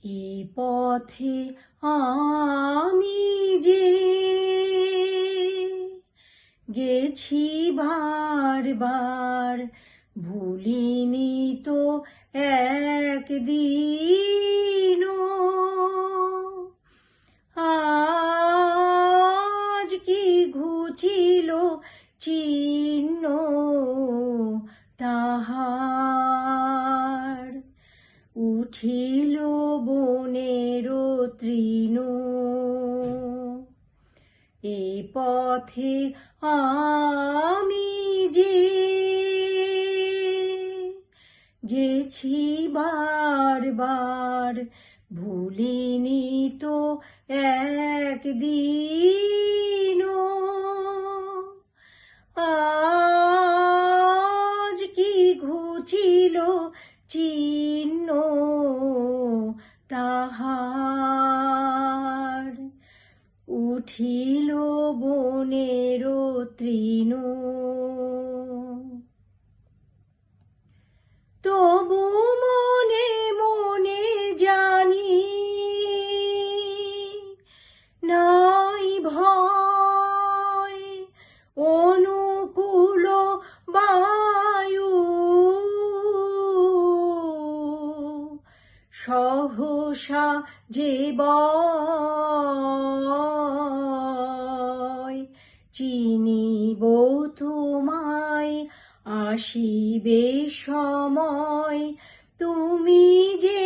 এ পথে আমি যে গেছি বারবার, ভুলিনি তো একদিনও। আজ কি ঘুচিল চিহ্ন তাহার, উঠিল বনের তৃণ। এ পথে আমি যে গেছি বারবার, ভুলিনি তো একদিনও। আজ কি ঘুচিল চিহ্ন তাহার, উঠিল বনের তৃণ। তবু মনে মনে জানি নাই ভয়, অনুকূল বায়ু সহসা যে বয়, চিনিব তোমায় আসিবে সময়, তুমি যে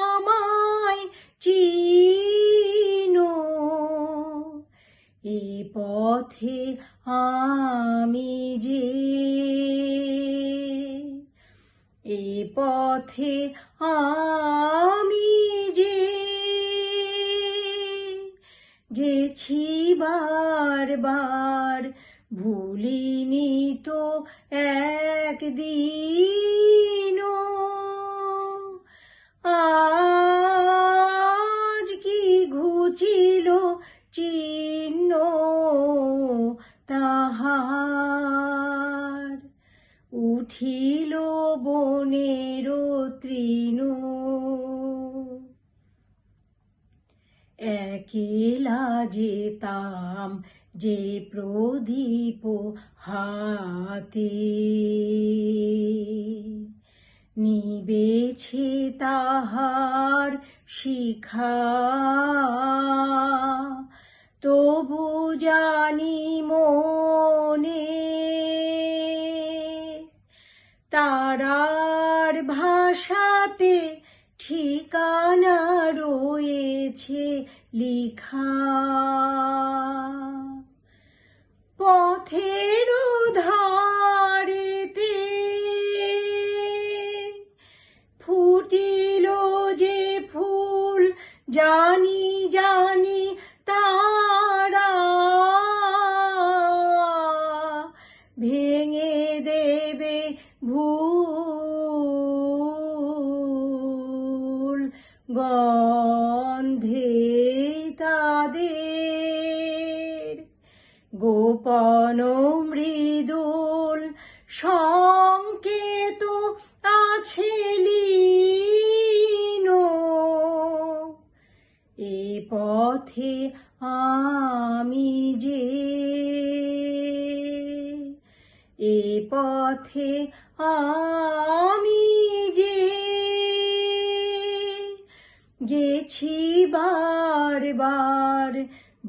আমায় চিনো। এ পথে আমি যে, এ পথে আমি যে গেছি বারবার, ভুলিনি তো একদিনও। আজ কি ঘুচিল চিহ্ন তাহার, উঠিল বনের তৃণ। একেলা যেতাম যে প্রদীপ হাতে, নিবেছে তাহার শিখা। তবু জানি মনে তারার ভাষাতে ঠিকানা রয়েছে লিখা। পথের ধারেতে ফুটিল যে ফুল, জানি জানি তারা ভেঙে দেবে ভুল, গন্ধে তাদের গোপন মৃদুল সংকেত আছে লীন। এ পথে আমি যে, এ পথে আমি যে গেছি বারবার,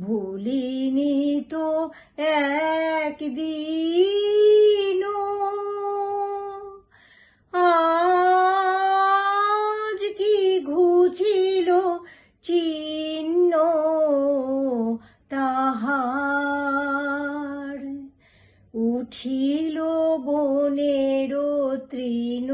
ভুলিনি তো একদিনও। আজ কি ঘুচিল চিহ্ন তাহার, উঠিল বনের তৃণ।